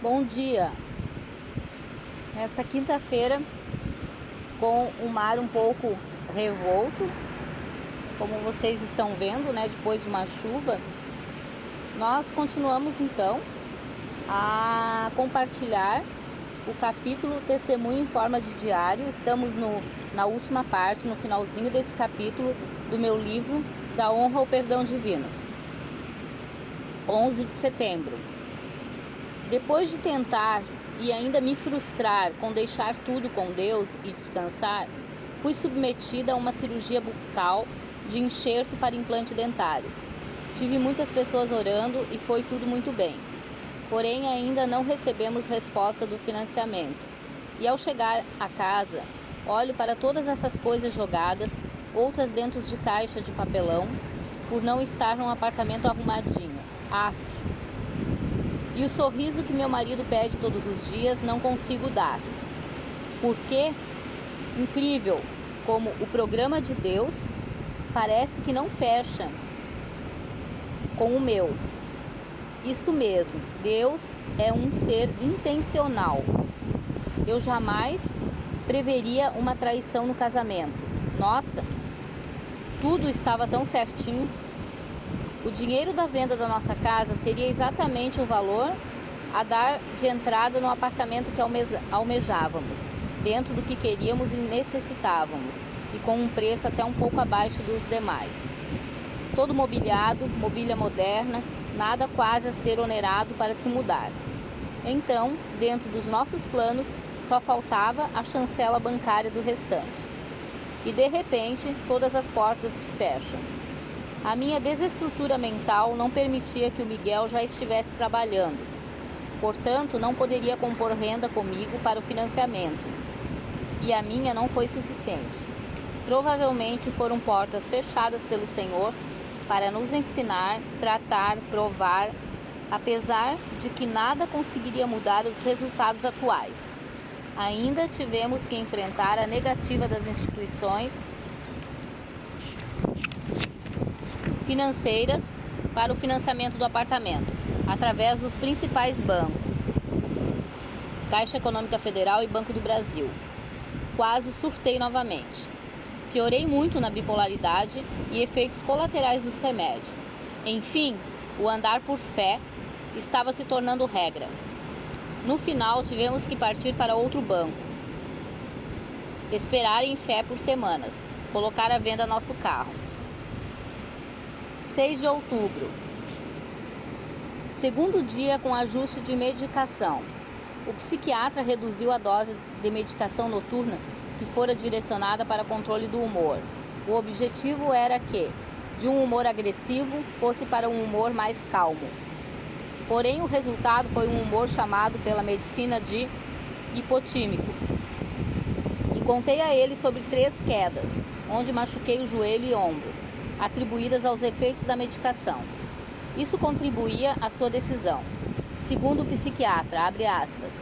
Bom dia! Nessa quinta-feira, com o mar um pouco revolto, como vocês estão vendo, né, depois de uma chuva, nós continuamos então a compartilhar o capítulo Testemunho em Forma de Diário. Estamos na última parte, no finalzinho desse capítulo do meu livro Da Honra ao Perdão Divino. 11 de setembro. Depois de tentar e ainda me frustrar com deixar tudo com Deus e descansar, fui submetida a uma cirurgia bucal de enxerto para implante dentário. Tive muitas pessoas orando e foi tudo muito bem. Porém, ainda não recebemos resposta do financiamento. E ao chegar a casa, olho para todas essas coisas jogadas, outras dentro de caixa de papelão, por não estar num apartamento arrumadinho. Aff! E o sorriso que meu marido pede todos os dias não consigo dar. Por quê? Incrível como o programa de Deus parece que não fecha com o meu. Isto mesmo, Deus é um ser intencional. Eu jamais preveria uma traição no casamento. Nossa, tudo estava tão certinho. O dinheiro da venda da nossa casa seria exatamente o valor a dar de entrada no apartamento que almejávamos, dentro do que queríamos e necessitávamos, e com um preço até um pouco abaixo dos demais. Todo mobiliado, mobília moderna, nada quase a ser onerado para se mudar. Então, dentro dos nossos planos, só faltava a chancela bancária do restante. E de repente, todas as portas se fecham. A minha desestrutura mental não permitia que o Miguel já estivesse trabalhando. Portanto, não poderia compor renda comigo para o financiamento. E a minha não foi suficiente. Provavelmente foram portas fechadas pelo Senhor para nos ensinar, tratar, provar, apesar de que nada conseguiria mudar os resultados atuais. Ainda tivemos que enfrentar a negativa das instituições financeiras para o financiamento do apartamento, através dos principais bancos, Caixa Econômica Federal e Banco do Brasil. Quase surtei novamente. Piorei muito na bipolaridade e efeitos colaterais dos remédios. Enfim, o andar por fé estava se tornando regra. No final, tivemos que partir para outro banco, esperar em fé por semanas, colocar à venda nosso carro. 6 de outubro. Segundo dia com ajuste de medicação. O psiquiatra reduziu a dose de medicação noturna que fora direcionada para controle do humor. O objetivo era que, de um humor agressivo, fosse para um humor mais calmo. Porém, o resultado foi um humor chamado pela medicina de hipotímico. E contei a ele sobre 3 quedas, onde machuquei o joelho e ombro, atribuídas aos efeitos da medicação. Isso contribuía à sua decisão. Segundo o psiquiatra, abre aspas,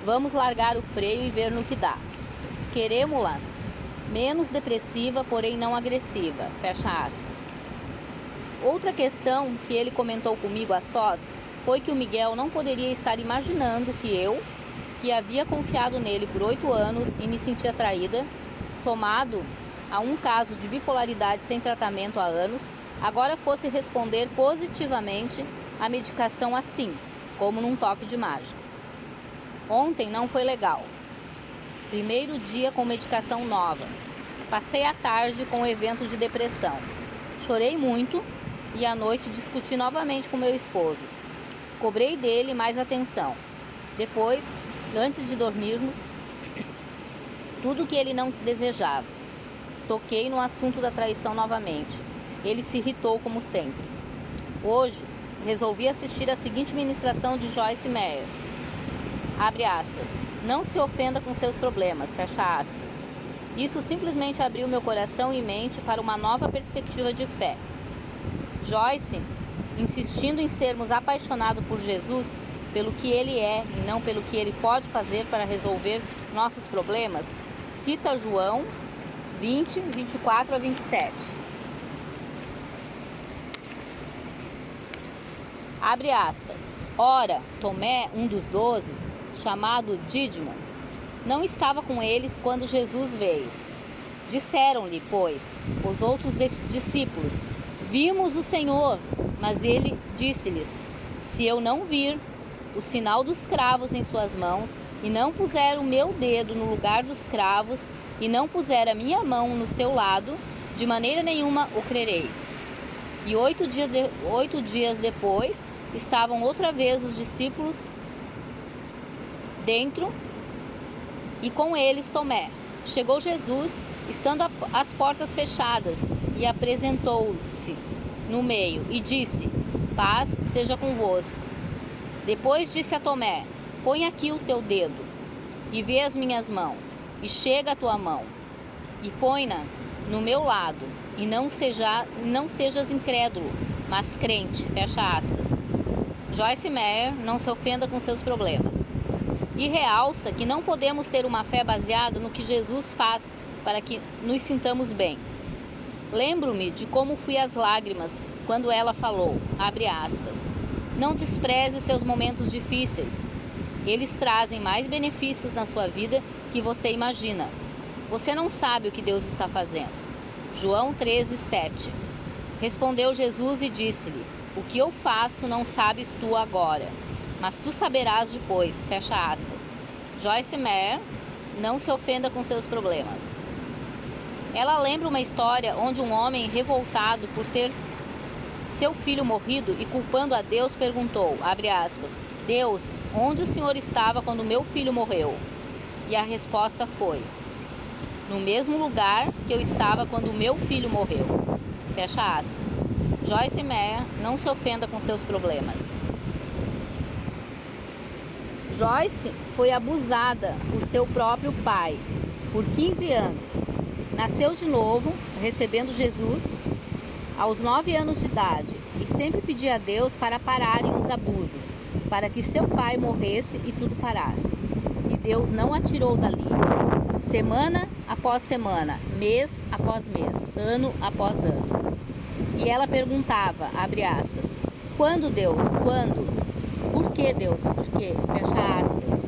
vamos largar o freio e ver no que dá. Queremos-la menos depressiva, porém não agressiva, fecha aspas. Outra questão que ele comentou comigo a sós foi que o Miguel não poderia estar imaginando que eu, que havia confiado nele por 8 anos e me sentia traída, somado a um caso de bipolaridade sem tratamento há anos, agora fosse responder positivamente à medicação assim, como num toque de mágica. Ontem não foi legal. Primeiro dia com medicação nova. Passei a tarde com o evento de depressão. Chorei muito e à noite discuti novamente com meu esposo. Cobrei dele mais atenção. Depois, antes de dormirmos, tudo o que ele não desejava. Toquei no assunto da traição novamente. Ele se irritou como sempre. Hoje, resolvi assistir a seguinte ministração de Joyce Meyer. Abre aspas. Não se ofenda com seus problemas, fecha aspas. Isso simplesmente abriu meu coração e mente para uma nova perspectiva de fé. Joyce, insistindo em sermos apaixonados por Jesus, pelo que Ele é e não pelo que Ele pode fazer para resolver nossos problemas, cita João 20, 24 a 27. Abre aspas. Ora, Tomé, um dos 12, chamado Dídimo, não estava com eles quando Jesus veio. Disseram-lhe, pois, os outros discípulos: Vimos o Senhor. Mas ele disse-lhes: Se eu não vir o sinal dos cravos em suas mãos, e não puser o meu dedo no lugar dos cravos, e não puser a minha mão no seu lado, de maneira nenhuma o crerei. E 8 dias depois, estavam outra vez os discípulos dentro, e com eles Tomé. Chegou Jesus, estando as portas fechadas, e apresentou-se no meio, e disse: Paz seja convosco. Depois disse a Tomé: Põe aqui o teu dedo, e vê as minhas mãos, e chega a tua mão, e põe-na no meu lado, e não sejas incrédulo, mas crente. Fecha aspas. Joyce Meyer não se ofenda com seus problemas. E realça que não podemos ter uma fé baseada no que Jesus faz para que nos sintamos bem. Lembro-me de como fui às lágrimas quando ela falou, abre aspas, não despreze seus momentos difíceis. Eles trazem mais benefícios na sua vida que você imagina. Você não sabe o que Deus está fazendo. João 13:7. Respondeu Jesus e disse-lhe: O que eu faço não sabes tu agora, mas tu saberás depois. Fecha aspas. Joyce Meyer não se ofenda com seus problemas. Ela lembra uma história onde um homem revoltado por ter seu filho morrido e culpando a Deus perguntou, abre aspas, Deus, onde o Senhor estava quando meu filho morreu? E a resposta foi: no mesmo lugar que eu estava quando meu filho morreu. Fecha aspas. Joyce Meyer não se ofenda com seus problemas. Joyce foi abusada por seu próprio pai por 15 anos. Nasceu de novo, recebendo Jesus aos 9 anos de idade e sempre pedia a Deus para pararem os abusos, para que seu pai morresse e tudo parasse. E Deus não a tirou dali. Semana após semana, mês após mês, ano após ano. E ela perguntava, abre aspas, quando Deus? Quando? Por que Deus? Por quê? Fecha aspas.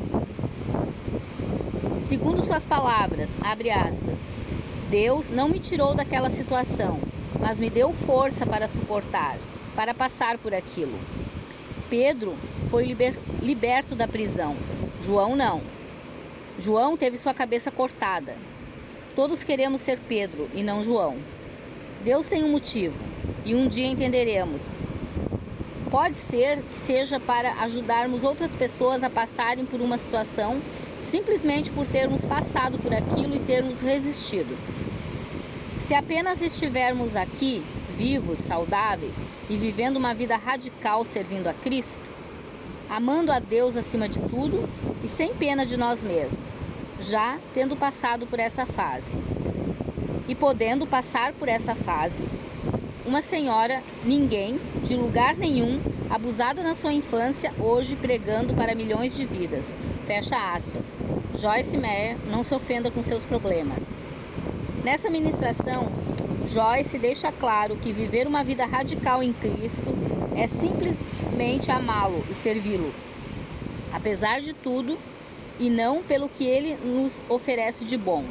Segundo suas palavras, abre aspas, Deus não me tirou daquela situação, mas me deu força para suportar, para passar por aquilo. Pedro foi liberto da prisão, João não. João teve sua cabeça cortada. Todos queremos ser Pedro e não João. Deus tem um motivo e um dia entenderemos. Pode ser que seja para ajudarmos outras pessoas a passarem por uma situação simplesmente por termos passado por aquilo e termos resistido. Se apenas estivermos aqui, vivos, saudáveis e vivendo uma vida radical servindo a Cristo, amando a Deus acima de tudo e sem pena de nós mesmos, já tendo passado por essa fase. E podendo passar por essa fase, uma senhora, ninguém, de lugar nenhum, abusada na sua infância, hoje pregando para milhões de vidas. Fecha aspas. Joyce Meyer não se ofenda com seus problemas. Nessa ministração, Joyce deixa claro que viver uma vida radical em Cristo é simplesmente amá-lo e servi-lo, apesar de tudo, e não pelo que ele nos oferece de bom.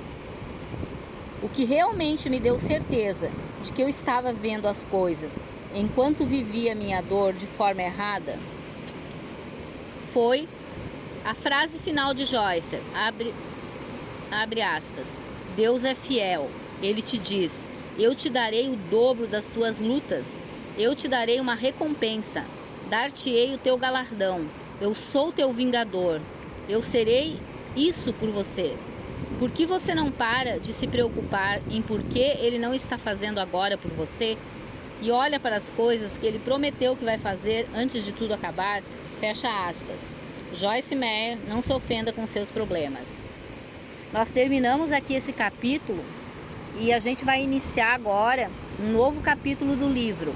O que realmente me deu certeza de que eu estava vendo as coisas enquanto vivia minha dor de forma errada foi a frase final de Joyce, abre aspas, Deus é fiel, Ele te diz, eu te darei o dobro das tuas lutas, eu te darei uma recompensa, dar-te-ei o teu galardão, eu sou teu vingador, eu serei isso por você. Por que você não para de se preocupar em por que Ele não está fazendo agora por você? E olha para as coisas que Ele prometeu que vai fazer antes de tudo acabar? Fecha aspas. Joyce Meyer não se ofenda com seus problemas. Nós terminamos aqui esse capítulo e a gente vai iniciar agora um novo capítulo do livro.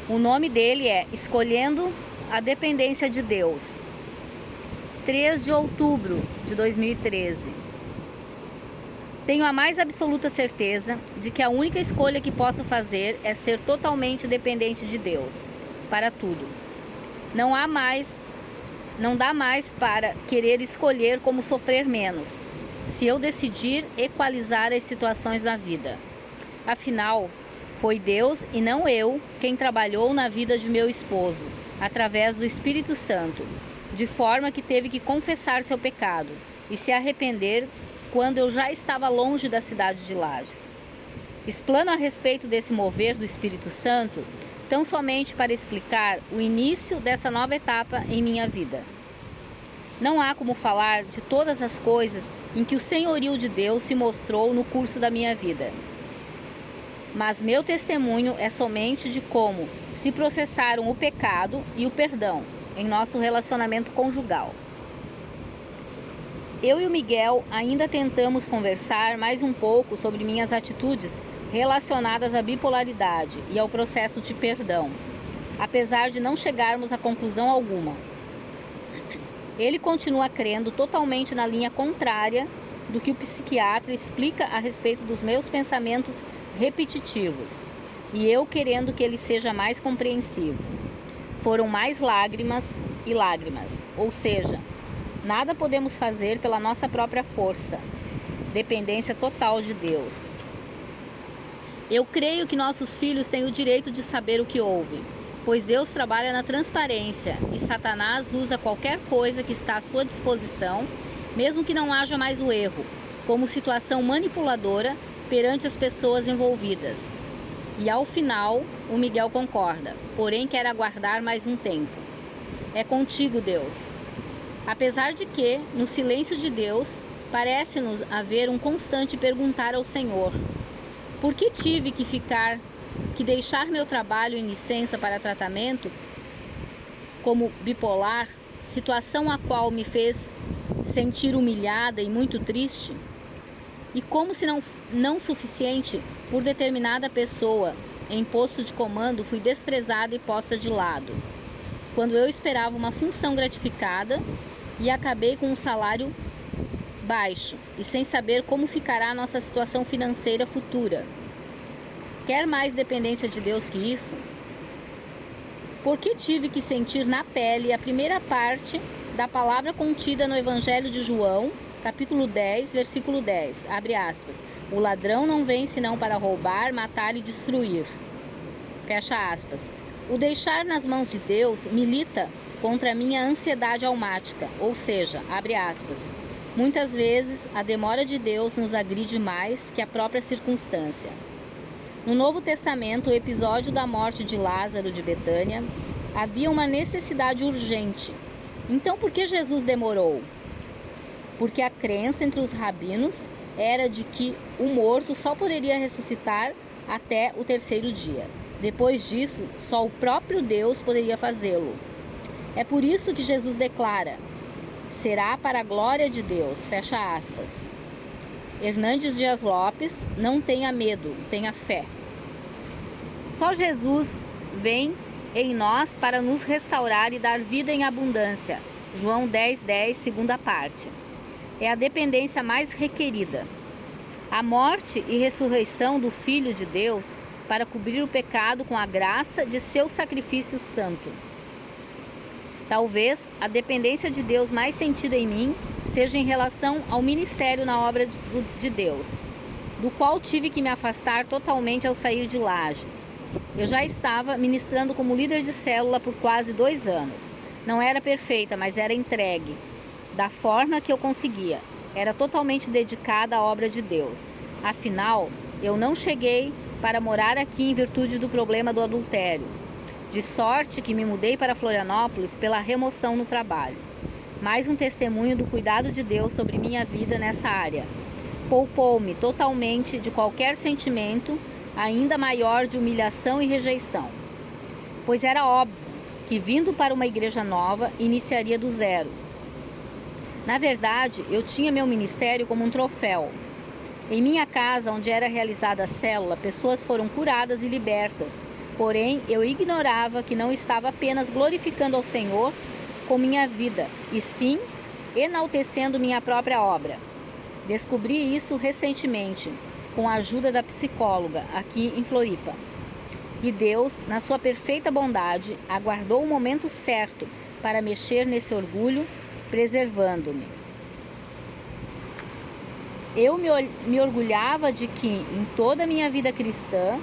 O nome dele é Escolhendo a Dependência de Deus. 3 de outubro de 2013. Tenho a mais absoluta certeza de que a única escolha que posso fazer é ser totalmente dependente de Deus. para tudo. Não dá mais para querer escolher como sofrer menos, se eu decidir equalizar as situações da vida. Afinal, foi Deus e não eu quem trabalhou na vida de meu esposo, através do Espírito Santo, de forma que teve que confessar seu pecado e se arrepender quando eu já estava longe da cidade de Lages. Explano a respeito desse mover do Espírito Santo tão somente para explicar o início dessa nova etapa em minha vida. Não há como falar de todas as coisas em que o senhorio de Deus se mostrou no curso da minha vida. Mas meu testemunho é somente de como se processaram o pecado e o perdão em nosso relacionamento conjugal. Eu e o Miguel ainda tentamos conversar mais um pouco sobre minhas atitudes relacionadas à bipolaridade e ao processo de perdão, apesar de não chegarmos a conclusão alguma. Ele continua crendo totalmente na linha contrária do que o psiquiatra explica a respeito dos meus pensamentos repetitivos, e eu querendo que ele seja mais compreensivo. Foram mais lágrimas e lágrimas, ou seja, nada podemos fazer pela nossa própria força, dependência total de Deus. Eu creio que nossos filhos têm o direito de saber o que houve, pois Deus trabalha na transparência e Satanás usa qualquer coisa que está à sua disposição, mesmo que não haja mais o erro, como situação manipuladora perante as pessoas envolvidas. E ao final, o Miguel concorda, porém quer aguardar mais um tempo. É contigo, Deus. Apesar de que, no silêncio de Deus, parece-nos haver um constante perguntar ao Senhor: por que tive que deixar meu trabalho em licença para tratamento como bipolar, situação a qual me fez sentir humilhada e muito triste? E como se não suficiente, por determinada pessoa em posto de comando fui desprezada e posta de lado, quando eu esperava uma função gratificada e acabei com um salário baixo e sem saber como ficará a nossa situação financeira futura. Quer mais dependência de Deus que isso? Por que tive que sentir na pele a primeira parte da palavra contida no Evangelho de João, capítulo 10, versículo 10, abre aspas, o ladrão não vem senão para roubar, matar e destruir, fecha aspas. O deixar nas mãos de Deus milita contra a minha ansiedade almática, ou seja, abre aspas, muitas vezes a demora de Deus nos agride mais que a própria circunstância. No Novo Testamento, o episódio da morte de Lázaro de Betânia, havia uma necessidade urgente. Então, por que Jesus demorou? Porque a crença entre os rabinos era de que o morto só poderia ressuscitar até o terceiro dia. Depois disso, só o próprio Deus poderia fazê-lo. É por isso que Jesus declara: será para a glória de Deus, fecha aspas. Hernandes Dias Lopes, não tenha medo, tenha fé. Só Jesus vem em nós para nos restaurar e dar vida em abundância. João 10:10, segunda parte. É a dependência mais requerida. A morte e ressurreição do Filho de Deus para cobrir o pecado com a graça de seu sacrifício santo. Talvez a dependência de Deus mais sentida em mim seja em relação ao ministério na obra de Deus, do qual tive que me afastar totalmente ao sair de Lages. Eu já estava ministrando como líder de célula por quase 2 anos. Não era perfeita, mas era entregue, da forma que eu conseguia. Era totalmente dedicada à obra de Deus. Afinal, eu não cheguei para morar aqui em virtude do problema do adultério. De sorte que me mudei para Florianópolis pela remoção no trabalho. Mais um testemunho do cuidado de Deus sobre minha vida nessa área. Poupou-me totalmente de qualquer sentimento ainda maior de humilhação e rejeição. Pois era óbvio que, vindo para uma igreja nova, iniciaria do zero. Na verdade, eu tinha meu ministério como um troféu. Em minha casa, onde era realizada a célula, pessoas foram curadas e libertas. Porém, eu ignorava que não estava apenas glorificando ao Senhor com minha vida, e sim enaltecendo minha própria obra. Descobri isso recentemente, com a ajuda da psicóloga aqui em Floripa. E Deus, na sua perfeita bondade, aguardou o momento certo para mexer nesse orgulho, preservando-me. Eu me orgulhava de que, em toda a minha vida cristã,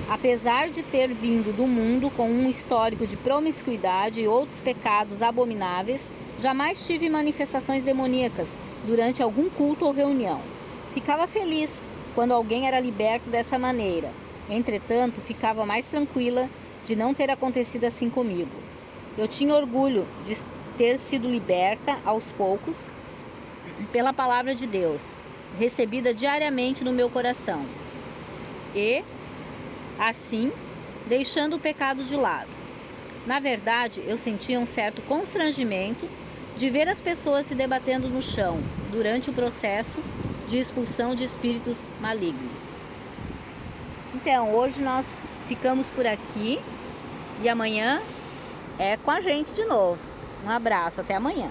apesar de ter vindo do mundo com um histórico de promiscuidade e outros pecados abomináveis, jamais tive manifestações demoníacas durante algum culto ou reunião. Ficava feliz quando alguém era liberto dessa maneira. Entretanto, ficava mais tranquila de não ter acontecido assim comigo. Eu tinha orgulho de ter sido liberta aos poucos pela palavra de Deus, recebida diariamente no meu coração. E, assim, deixando o pecado de lado. Na verdade, eu sentia um certo constrangimento de ver as pessoas se debatendo no chão durante o processo de expulsão de espíritos malignos. Então, hoje nós ficamos por aqui e amanhã é com a gente de novo. Um abraço, até amanhã.